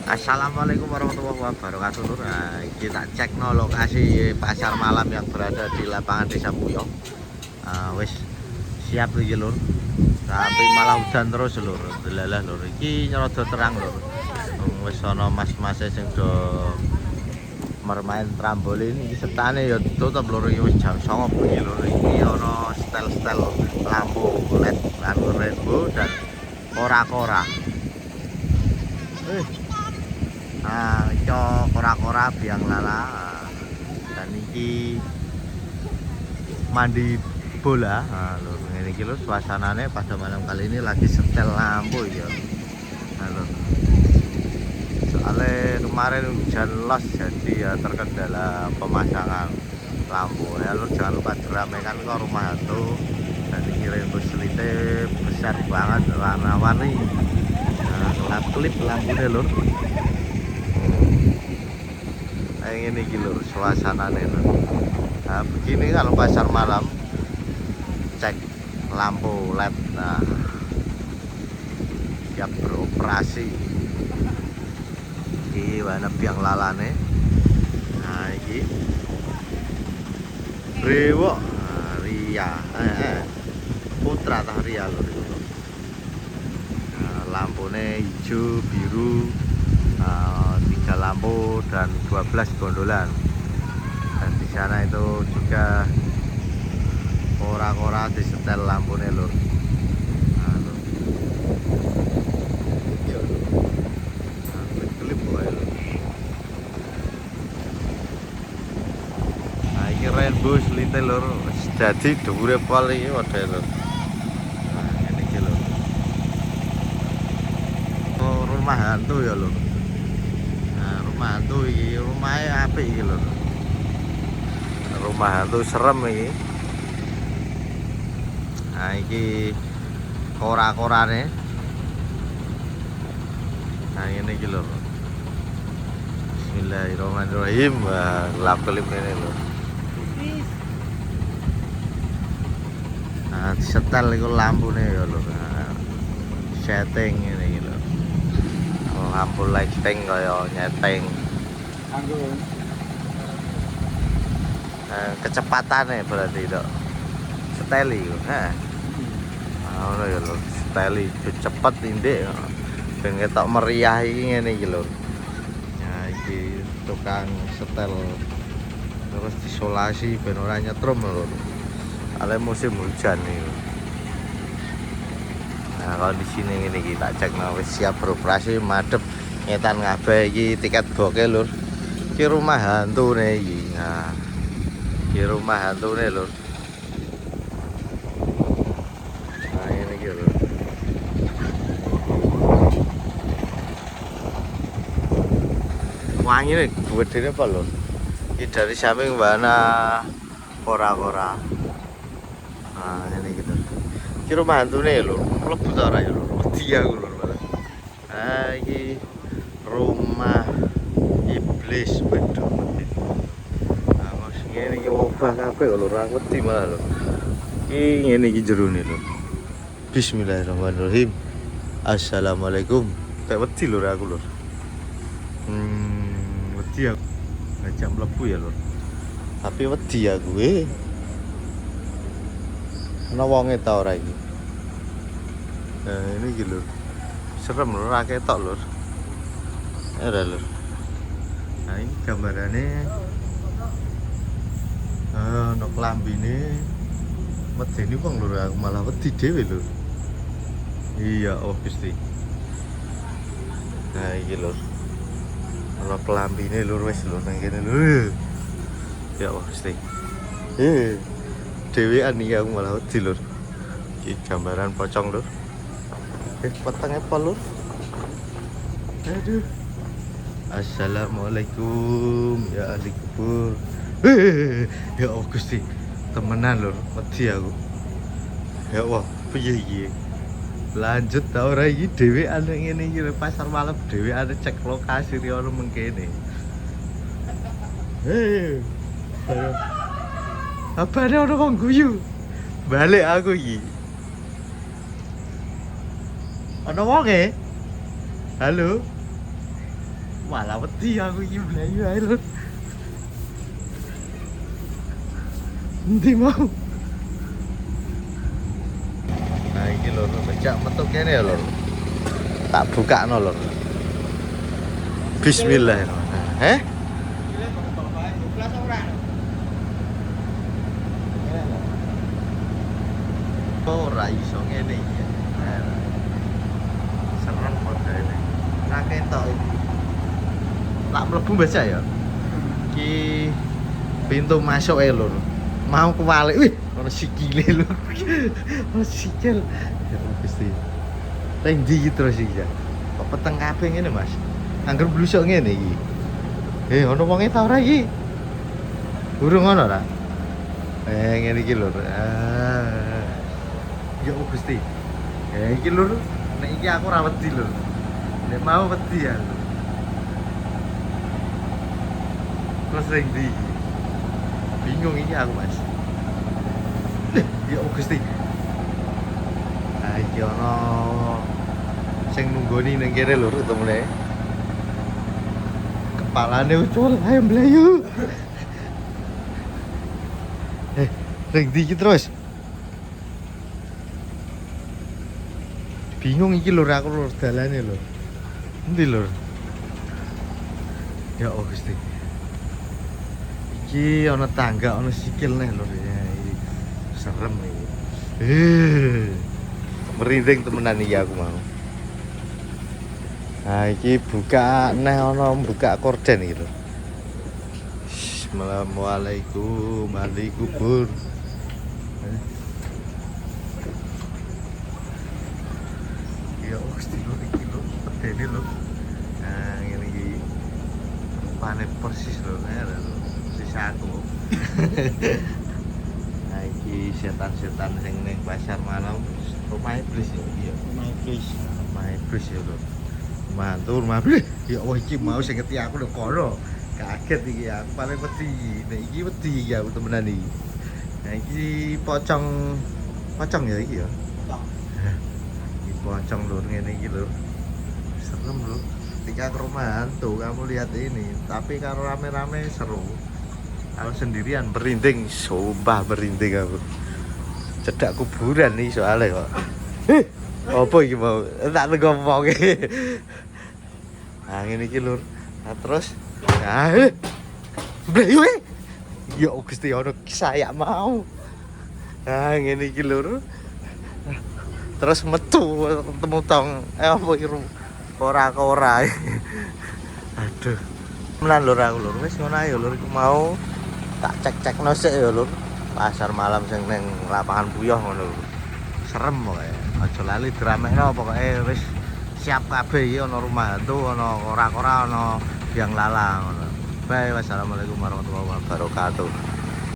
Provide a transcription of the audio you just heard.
Assalamualaikum warahmatullahi wabarakatuh. Nah, kita cek no lokasi pasar malam yang berada di lapangan Desa Puyo. Wis siap lagi lur. Tapi malah hujan terus lur. Delalah lur. Iki nyerodot terang lur. Wis ana mas-mas sing do bermain trambolin iki setane ya tutup lur. Iki wis jam 09.00 bengi lur. Iki ana stel-stel lampu LED lan rainbow dan kora-kora. Nah, itu kora-kora biang lala dan ini mandi bola. Nah, lur, ini lho suasananya pada malam kali ini lagi setel lampu ya. Nah, lur. Soalnya kemarin hujan los jadi ya terkendala pemasangan lampu. Ya lur, jangan lupa diramaikan kok rumah hantu. Dan ini rainbow selite besar banget warna-warni. Nah, klip lampunya lur. Ini lur suasananya lur. Nah, begini kalau pasar malam cek lampu LED. Nah, siap beroperasi. Ini warna biang lalane. Nah, ini brewok. Nah, Ria Putra tah Ria lur. Nah, lampunya hijau biru, 3 lampu dan 12 gondolan. Dan di sana itu juga kora-kora di setel lampunya lur. Nah, lur. Nah, klip lur. Nah, ini rainbow selite lur. Jadi dhuwure pol iki wae lur. Nah, ini iki lur. Oh, rumah hantu ya lur. Rumah hantu iki, rumahnya apik iki lho. Rumah hantu serem iki. Nah, iki kora-korane. Nah, ini iki lho. Bismillahirrahmanirrahim. Wah, gelap kelip ini lho. Nah, setel iku lampune ya lho. Nah, setting ini iki lho. Lampu lighting kaya nyeteng. Kecepatannya berarti itu seteli nah ngono ya lho, seteli cepet indek ben ketok meriah iki ngene iki lho. Nah, iki tukang setel terus disolasi ben ora nyetrum lho. Ale musim hujan iki. Nah, kalau di sini ini kita cek wis siap beroperasi madep ngetan kabeh iki tiket boke lur. Iki rumah hantu nih iki. Nah, iki rumah hantu nih lur. Nah, ini iki lur. Wangi nih gedene apa lur? Iki dari samping warna kora-kora. Nah, ini gitu. Iki rumah hantu nih lur. Mlebu ta ora ya lur? Wedi aku lur. Nah, iki rumah iblis wedok. Nah, mas ngene iki obah kabeh lho ora wedi malah lho. Iki ngene iki jerone lho. Bismillahirrahmanirrahim. Assalamualaikum. Kayak wedi lho aku lho. Wedi aku. Ngajak mlebu ya lho. Tapi wedi aku ana wonge ta ora iki? Nah, ini iki lho. Serem lho, ora ketok lho. Ada lho. Nah, ini gambarannya ono klambine medeni wong lho, aku malah wedi dhewe lho. Iya, oh Gusti. Nah, iki lho. Ono klambine lho wis lho nang kene lho. Ya Allah Gusti. Dhewean iki aku malah wedi lho. Iki gambaran pocong lho. Petengnya apa lho? Aduh. Assalamualaikum ya ahli kubur. Ya Allah Gusti, temenan lur, wedi aku. Ya Allah, piye iki? Lanjut ta ora iki dhewean ngene iki pasar malam dhewean cek lokasi ri ono mengkene. Apa ada orang guyu? Balik aku iki. Ono wonge? Halo? Malah wedi aku iki mlayu ae lur. Endi mau? Nah iki lur, becak metu kene ya lur. Tak bukakno lur. Bismillahirrahmanirrahim. Heh? Ora iso ngene iki. Serem modele. Ra ketok iki. Tak mlebu baca ya. Iki pintu masuk lur. Mau kewalik. Wih, ono sikile lur. Ono sikil. Ya Gusti. Teng ndi terus iki ya? Kok peteng kabeh ngene, Mas? Angger blusuk ngene iki. Ono wonge ta ora iki? Urung ono ra? Ngene iki lur. Ya Gusti. Iki lur, nek iki aku ora wedi lur. Nek mau wedi ya. Terus ring ndi iki? Bingung iki aku, Mas. Ya Gusti. Nah, iki ono sing nunggoni ning kene lur temune. Kepalane ucul ayo mlayu. Ring ndi iki terus? Bingung iki lur aku lur dalane lur. Endi lur? Ya Gusti. Iki ana tangga, ana sikil neh lur ya. Serem iki. Merinding temenan iki aku mau. Nah iki buka neh ana buka korden iki lur. Assalamualaikum ahli kubur. Ya Gusti lur iki lur, pedene lur. Nah ngene iki rupane persis lur, sisa aku. Nah iki setan-setan sing ning pasar malam rumah iblis ya iki ya. Rumah iblis ya lur. Mantur mabih. Ya Allah iki mau sing ngerti aku lho kono. Kaget iki aku paling wedi. Nek iki wedi iki aku temenan iki. Nah iki pocong ya iki ya. Iki pocong lur ngene iki lur. Serem lur. Ketika ke rumah hantu kamu lihat ini, tapi kalau rame-rame seru. Kalau sendirian merinding, sumpah merinding aku. Cedak kuburan nih soalnya kok. Apa iki mau? Tak ngomong. Nah ngene iki lur. Nah terus mlayu ya Gusti ono saya mau. Nah ngene iki lur. Terus metu ketemu tong apa iki ora. Aduh. Menan lur aku lur. Wis ngono ae lur iku mau tak cek-cekno sik ya lur. Pasar malam sing ning lapangan Puyuh ngono lho. Serem pokoke. Aja lali dramekno pokoke wis siap kabeh iki ana rumah hantu, ana ora-ora, ana biang lala ngono. Bae wassalamualaikum warahmatullahi wabarakatuh.